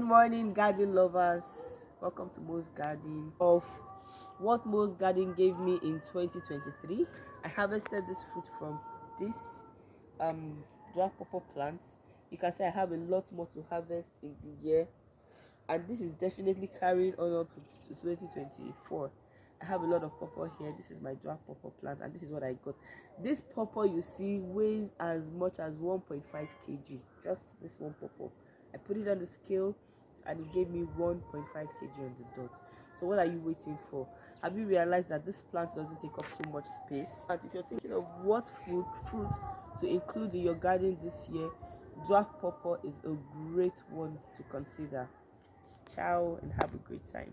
morning, garden lovers. Welcome to Mo's Garden. Of what Mo's Garden gave me in 2023, I harvested this fruit from this dwarf pawpaw plant. You can say I have a lot more to harvest in the year, and this is definitely carrying on up to 2024. I have a lot of pawpaw here. This is my dwarf pawpaw plant, and this is what I got. This pawpaw you see weighs as much as 1.5 kg. Just this one pawpaw. I put it on the scale and it gave me 1.5 kg on the dot. So what are you waiting for? Have you realized that this plant doesn't take up so much space? And if you're thinking of what fruit to include in your garden this year, dwarf pawpaw is a great one to consider. Ciao and have a great time.